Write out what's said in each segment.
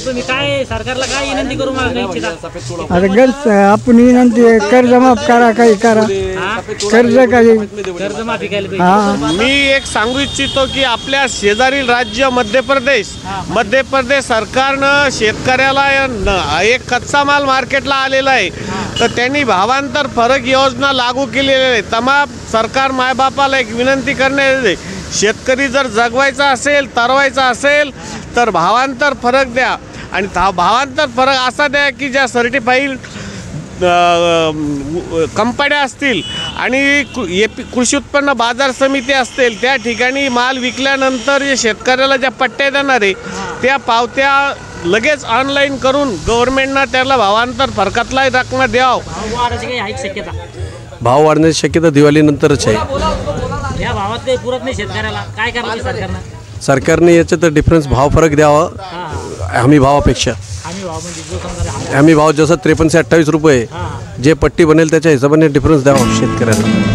तुम्ही काय सरकारला काय विनंती करू इच्छिता? आता गरज आपण विनंती कर्ज माफ करा, काही करा, कर्ज काही कर्जमाफी केली पाहिजे. मी एक सांगू इच्छितो की आपल्या शेजारील राज्य मध्य प्रदेश सरकारनं शेतकऱ्याला एक कच्चा माल मार्केटला आलेला आहे, तर त्यांनी भावांतर फरक योजना लागू केलेली आहे. तमाम सरकार मायबापाला एक विनंती करणे, शेतकरी जर जगवायचा असेल, तरवायचा असेल तर भावांतर फरक द्या. आणि भावांतर फरक असा द्या की ज्या सर्टिफाईड कंपन्या असतील आणि कृषी उत्पन्न बाजार समिती असतील, त्या ठिकाणी माल विकल्यानंतर जे शेतकऱ्याला ज्या पट्ट्या देणार आहे त्या पावत्या लगेच ऑनलाईन करून गव्हर्नमेंटनं त्याला भावांतर फरकातला रक्कम द्यावं. भाव वाढण्याची शक्यता दिवाळीनंतरच आहे. या भावात काही पुरत नाही शेतकऱ्याला, काय करायचं सरकारनं? सरकारने याच्यात डिफरन्स भाव फरक द्यावा हमी भावापेक्षा. हमी भाव जसं 53 से 28 रुपये जे पट्टी बनेल त्याच्या हिशोबाने डिफरन्स द्यावा शेतकऱ्याला.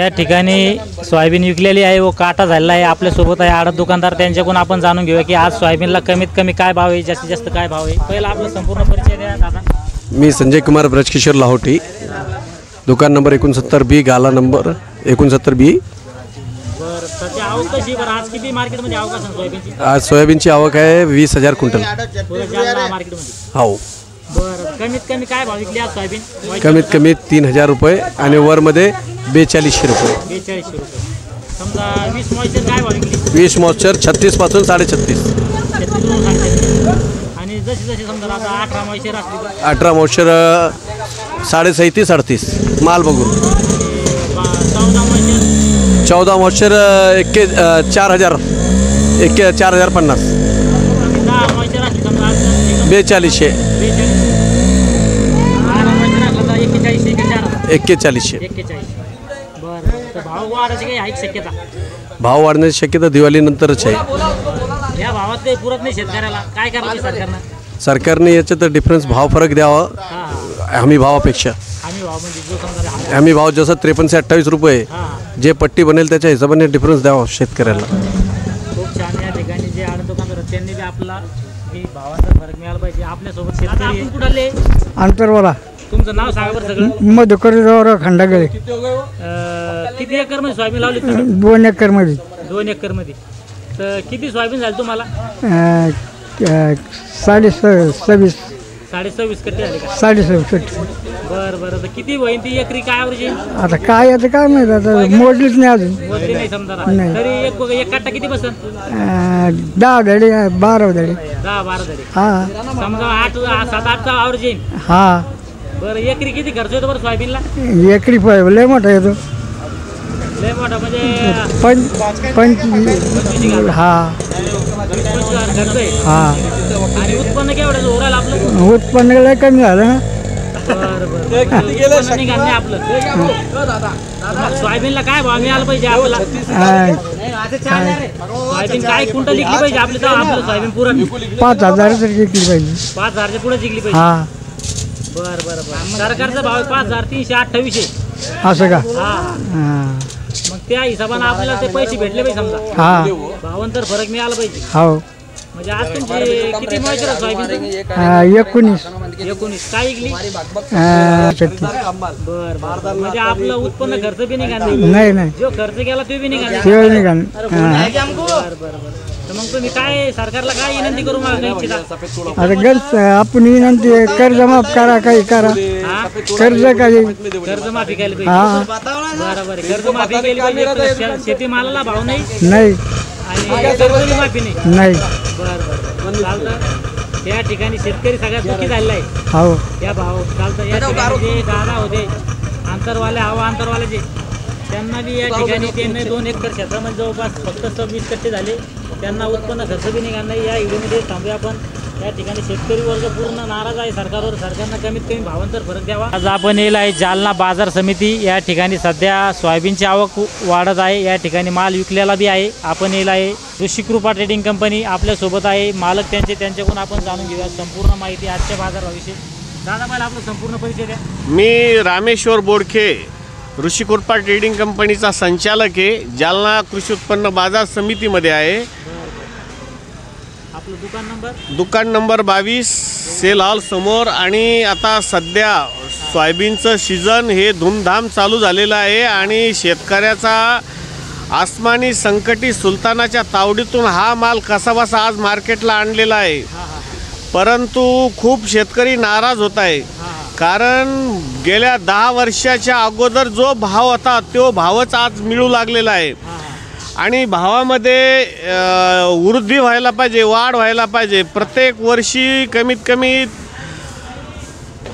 या ठिकाणी सोयाबीन विकलेली आहे व काटा झालेला आहे. आपल्यासोबत आहे आडत दुकानदार, त्यांच्याकडून आपण जाणून घेऊया की आज सोयाबीनला कमीत कमी काय भाव आहे, जास्तीत जास्त काय भाव आहे. पहिला आपला संपूर्ण परिचय द्या दादा. मी संजय कुमार ब्रजकिशोर लाहोटी, दुकान नंबर 69B, गाला नंबर 69B. बरं, सध्या आवक कशी? बरं, आज किती मार्केटमध्ये आवक असेल सोयाबीनची? आज सोयाबीनची आवक आहे 20,000 क्विंटल मार्केटमध्ये. हो. बरं, कमीत कमी काय भाव विकली आज सोयाबीन? कमीत कमी 3,000 रुपये आणि वरमध्ये 4200 रुपये. 4200 रुपये. समजा 20 मॉइश्चर काय भाव विकली? 20 मॉइश्चर 36 पासून 36.5. 36 आणि जशी जशी समजा आता 18 मॉइश्चर असली 18 मॉइश्चर 37.5 38 माल बघून. 14 मॉइश्चर 4,000 4,050. 10 मॉइश्चर असली समजा 4200 41. बरं, तर भाव वाढायची काही आहे शक्यता? भाव वाढण्याची शक्यता दिवाळीनंतरच आहे. या भावात काही पुरत नाही शेतकऱ्याला, काय करायचं सरकारनं? सरकारने याच्यात डिफरन्स भाव फरक द्यावा हमी भावापेक्षा. हमी भाव जसं 53 से 28 रुपये जे पट्टी बनेल त्याच्या हिशोबाने डिफरन्स द्यावा शेतकऱ्याला. खूप छान. या ठिकाणी जे आडत दुकानदार त्यांनी बी आपला भावांचा फरक मिळाला पाहिजे. आपल्यासोबत शेतकरी आपण कुठे आले? अंतरवाला. तुमचं नाव सांगा बरं सगळं. मधुकर खंडागळे. किती एकर मध्ये सोयाबीन लावली? 2 एकर मध्ये. 2 एकर मध्ये. तर किती सोयाबीन झाली तुम्हाला? 26.5 कट्टे झाले का? 26 कट्टे. बरं बरं, तर किती होईन ती एकरी काय ॲव्हरेज येईल? आता काय माहिती, आता मोजलीच नाही अजून. मोजली नाही समजा. तरी एक कट्टा किती बसन? 10 धडे 12 धडे. 10-12 धडे. हा समजा 7-8चा ॲव्हरेज येईल. हा. बरं, एकरी किती खर्च येतो बरं सोयाबीनला? एकरी लय मोठा येतो. लय मोठा म्हणजे 25. हा खर्च आहे. हा. आणि उत्पन्न केवढं उराल आपलं? उत्पन्न लय कमी झालं ना. बरं बरं, उत्पन्न निघाल नाही आपलं. सोयाबीनला काय भाव मिळाला पाहिजे आपल्याला? सोयाबीन काय क्विंटल विकली पाहिजे आपली तर आपलं सोयाबीन पुरण? 5,000 तरी विकली पाहिजे. 5,000च्या पुढे विकली पाहिजे. हा. बरं बरं बरं, सरकारचा भाव 5,328 असं का? हा. मग त्या हिशोबाने आपल्याला ते पैसे भेटले पाहिजे समजा. हा. भावांतर फरक मिळाला पाहिजे. हो. म्हणजे आज तुमची किती मॉइश्चर आहे सोयाबीन? 19 काय विकली? 36. बरं बरं, म्हणजे आपलं उत्पन्न खर्च बी निघाल नाही. जो खर्च केला तो बी निघाल. बरं बरं, तर मग तुम्ही काय सरकारला काय विनंती करू इच्छिता? आता गरज आपण विनंती कर्ज माफ करा, काही करा, कर्ज काही कर्जमाफी केली पाहिजे. बरोबर, कर्जमाफी केली पाहिजे. शेतीमालाला भाव नाही आणि कर्जमाफी नाही. बरं बरं, चालतं. या ठिकाणी शेतकरी सगळ्यात दुःखी झालेला आहे. हो. या भाव चालतं. या ठिकाणी जे दादा होते आंतरवाल्याचे त्यांना बी या ठिकाणी त्यांनी 2 एकर क्षेत्रामध्ये जवळपास फक्त 26 कट्टे झाले. त्यांना उत्पन्न खर्च बी निघाला नाही. या व्हिडिओमध्ये थांबूया आपण. या ठिकाणी शेतकरी वर्ग पूर्ण नाराज आहे सरकारवर. सरकारनं कमीत कमी भावांतर फरक द्यावा. आज आपण येईल आहे जालना बाजार समिती. या ठिकाणी सध्या सोयाबीनची आवक वाढत आहे. या ठिकाणी माल विकलेला बी आहे. आपण येईल आहे ऋषी कृपा ट्रेडिंग कंपनी आपल्यासोबत आहे. मालक त्यांच्याकडून आपण जाणून घेऊया संपूर्ण माहिती आजच्या बाजाराविषयी. दादा मला आपला संपूर्ण परिचय द्या. मी रामेश्वर बोडखे ऋषी कृपा ट्रेडिंग कंपनीचा संचालक आहे. जालना कृषी उत्पन्न बाजार समितीमध्ये आहे. आपलं दुकान नंबर 22 सेल हॉल समोर. आणि आता सध्या सोयाबीनचं सीझन हे धूमधाम चालू झालेलं आहे आणि शेतकऱ्याचा आसमानी संकटी सुलतानाच्या तावडीतून हा माल कसाबसा आज मार्केटला आणलेला आहे. परंतु खूप शेतकरी नाराज होत आहे. कारण गेल्या 10 वर्षाच्या अगोदर जो भाव होता तो भावच आज मिळू लागलेला आहे. आणि भावामध्ये वृद्धी व्हायला पाहिजे, वाढ व्हायला पाहिजे. प्रत्येक वर्षी कमीत कमी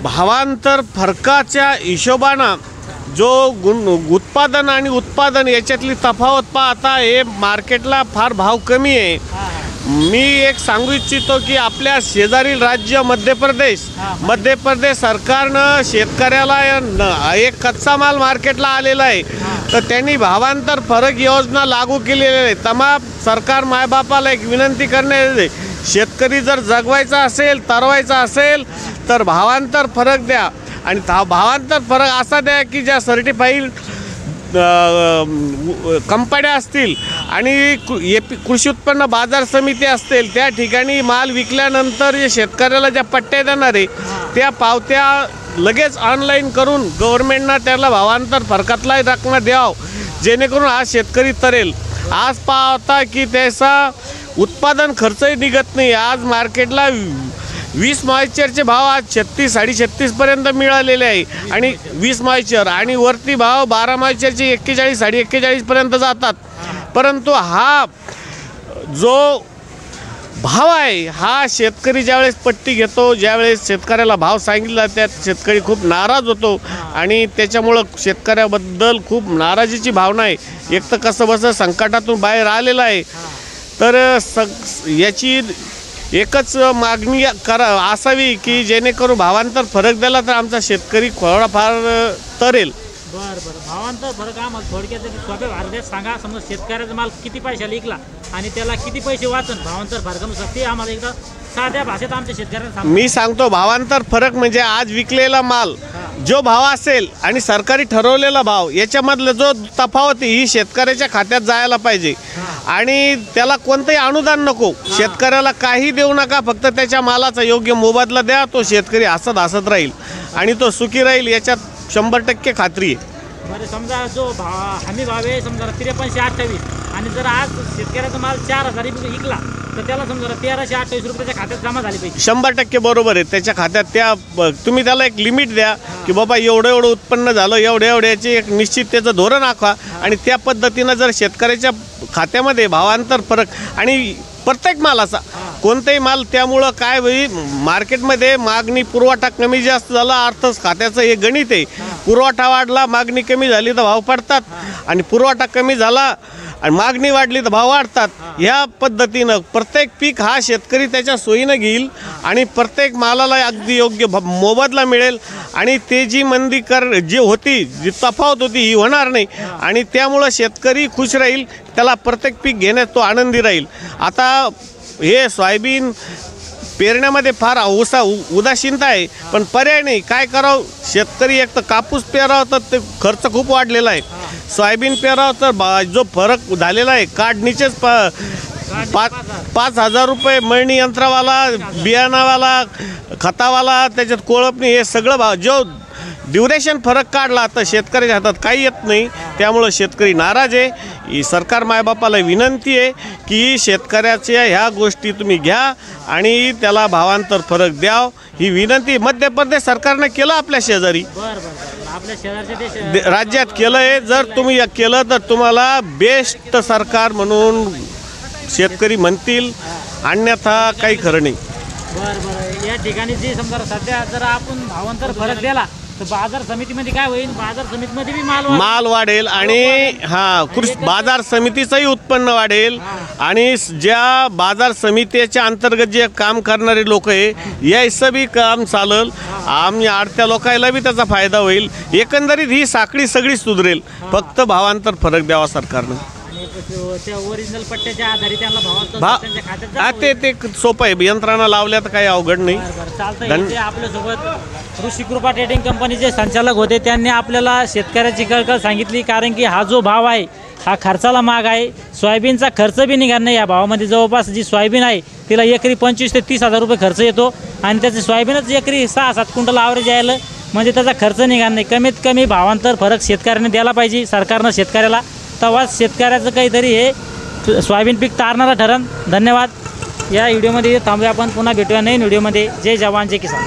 भावांतर फरकाच्या हिशोबानं जो उत्पादन आणि उत्पादन याच्यातली तफावत पाहता हे मार्केटला फार भाव कमी आहे. मी एक सांगू इच्छितो की आपल्या शेजारील राज्य मध्य प्रदेश सरकारनं शेतकऱ्याला एक कच्चा माल मार्केटला आलेला आहे. तर त्यांनी भावांतर फरक योजना लागू केलेली आहे. तमाम सरकार मायबापाला एक विनंती करणे, शेतकरी जर जगवायचा असेल, तरवायचा असेल तर भावांतर फरक द्या. आणि भावांतर फरक असा द्या की ज्या सर्टिफाईड कंपन्या असतील आणि कृषी उत्पन्न बाजार समिती असतील त्या ठिकाणी माल विकल्यानंतर जे शेतकऱ्याला ज्या पट्ट्या देणार आहे त्या पावत्या लगेच ऑनलाईन करून गव्हर्नमेंटनं त्याला भावांतर फरकातलाही रकमा द्यावं, जेणेकरून आज शेतकरी तरेल. आज पाहता की त्याचा उत्पादन खर्चही निघत नाही. आज मार्केटला 20 मॉइश्चरचे भाव आज 36-36.5पर्यंत मिळालेले आहे. आणि 20 मॉइश्चर आणि वरती भाव 12 मॉइश्चरचे 41-41.5पर्यंत जातात. परंतु हा जो भाव आहे हा शेतकरी ज्यावेळेस पट्टी घेतो, ज्यावेळेस शेतकऱ्याला भाव सांगितला त्यात शेतकरी खूप नाराज होतो. आणि त्याच्यामुळं शेतकऱ्याबद्दल खूप नाराजीची भावना आहे. एक तर कसं बसं संकटातून बाहेर आलेला आहे. तर याची एकच मागणी असावी की जेणेकरून भावांतर फरक दिला तर आमचा शेतकरी थोडाफार तरेल. बरं भावांतर फरक आम्हाला थोडक्यात सोप्या भाषेत सांगा. समजा शेतकऱ्याचा माल किती पैशाला विकला आणि त्याला किती पैसे वाचन भावांतर फरकानुसार ते आम्हाला एकदा साध्या भाषेत आमच्या शेतकऱ्यांना मी सांगतो. भावांतर फरक म्हणजे आज विकलेला माल जो भाव असेल आणि सरकारी ठरवलेला भाव याच्यामधलं जो तफावत ही शेतकऱ्याच्या खात्यात जायला पाहिजे. आणि त्याला कोणतंही अनुदान नको, शेतकऱ्याला काही देऊ नका, फक्त त्याच्या मालाचा योग्य मोबदला द्या. तो शेतकरी हसत राहील आणि तो सुखी राहील याच्यात 100% खात्री आहे. बरं समजा जो हमी भाव आहे समजा 5328 आणि जर आज शेतकऱ्याचा माल 4000 रुपये विकला तर त्याला समजा 1328 रुपयाच्या खात्यात जमा झाले पाहिजे. 100% बरोबर आहे. त्याच्या खात्यात त्या तुम्ही त्याला एक लिमिट द्या की बाबा एवढं उत्पन्न झालं, एवढ्याची एक निश्चित त्याचं धोरण आखा. आणि त्या पद्धतीनं जर शेतकऱ्याच्या खात्यामध्ये भावांतर फरक आणि प्रत्येक मालाचा कोणताही माल त्यामुळं काय होईल मार्केटमध्ये मागणी पुरवठा कमी जास्त झाला. अर्थ खात्याचं हे गणित आहे. पुरवठा वाढला, मागणी कमी झाली तर भाव पडतात आणि पुरवठा कमी झाला आणि मागणी वाढली तर भाव वाढतात. ह्या पद्धतीनं प्रत्येक पीक हा शेतकरी त्याच्या सोयीनं घेईल आणि प्रत्येक मालाला अगदी योग्य मोबदला मिळेल. आणि ते जी मंदी जी होती, जी तफावत होती ही होणार नाही. आणि त्यामुळं शेतकरी खुश राहील, त्याला प्रत्येक पीक घेण्यात तो आनंदी राहील. आता हे सोयाबीन पेरण्यामध्ये फार उदासीनता आहे, पण पर्याय नाही. काय करावं, शेतकरी एक तर कापूस पेरावं तर ते खर्च खूप वाढलेला आहे. सोयाबीन पेरावं तर जो फरक झालेला आहे काढणीचेच 5,000 रुपये, मळणी यंत्रावाला, बियाणावाला, खतावाला, त्याच्यात कोळपणी, हे सगळं भाव जो ड्युरेशन फरक काढला तर शेतकऱ्याच्या हातात काही येत नाही. त्यामुळं शेतकरी नाराज आहे. ही सरकार मायबापाला विनंती आहे की शेतकऱ्याच्या ह्या गोष्टी तुम्ही घ्या आणि त्याला भावांतर फरक द्याव. ही विनंती मध्य प्रदेश सरकारनं केलं आपल्या शेजारी, आपल्या शेजारच्या राज्यात केलं आहे. जर तुम्ही केलं तर तुम्हाला बेस्ट सरकार म्हणून शेतकरी म्हणतील, अन्यथा काही खरं नाही. बरं या ठिकाणी जी समजा सध्या जर आपण भावांतर फरक दिला तर बाजार समितीमध्ये काय होईल, बाजार समितीमध्ये बी माल वाढेल आणि बाजार समितीचंही उत्पन्न वाढेल आणि ज्या बाजार समितीच्या अंतर्गत जे काम करणारे लोक आहे याचं बी काम चालेल, आम्ही आडत्या लोकायला बी त्याचा फायदा होईल. एकंदरीत ही साखळी सगळी सुधरेल. फक्त भावांतर फरक द्यावा सरकारनं. ओरिजिनल पट्ट्याच्या आधारे त्यांना ते सोपं आहे, यंत्रणा लावल्या तर काही अवघड नाही. चालतंय. आपल्यासोबत ऋषी कृपा ट्रेडिंग कंपनीचे संचालक होते, त्यांनी आपल्याला शेतकऱ्याची कळकळ सांगितली. कारण की हा जो भाव आहे हा खर्चाला माग आहे. सोयाबीनचा खर्च बी निघणार नाही. या भावामध्ये जवळपास जी सोयाबीन आहे तिला एकरी 25 ते 30 हजार रुपये खर्च येतो आणि त्याचे सोयाबीनच एकरी 6-7 क्विंटल ॲव्हरेज यायला म्हणजे त्याचा खर्च निघणार नाही. कमीत कमी भावांतर फरक शेतकऱ्याने द्यायला पाहिजे सरकारनं शेतकऱ्याला, तेव्हाच शेतकऱ्याचं काहीतरी हे सोयाबीन पीक तारणारा ठरण. धन्यवाद. या व्हिडिओमध्ये थांबूया आपण, पुन्हा भेटूया नवीन व्हिडिओमध्ये. जय जवान जय किसान.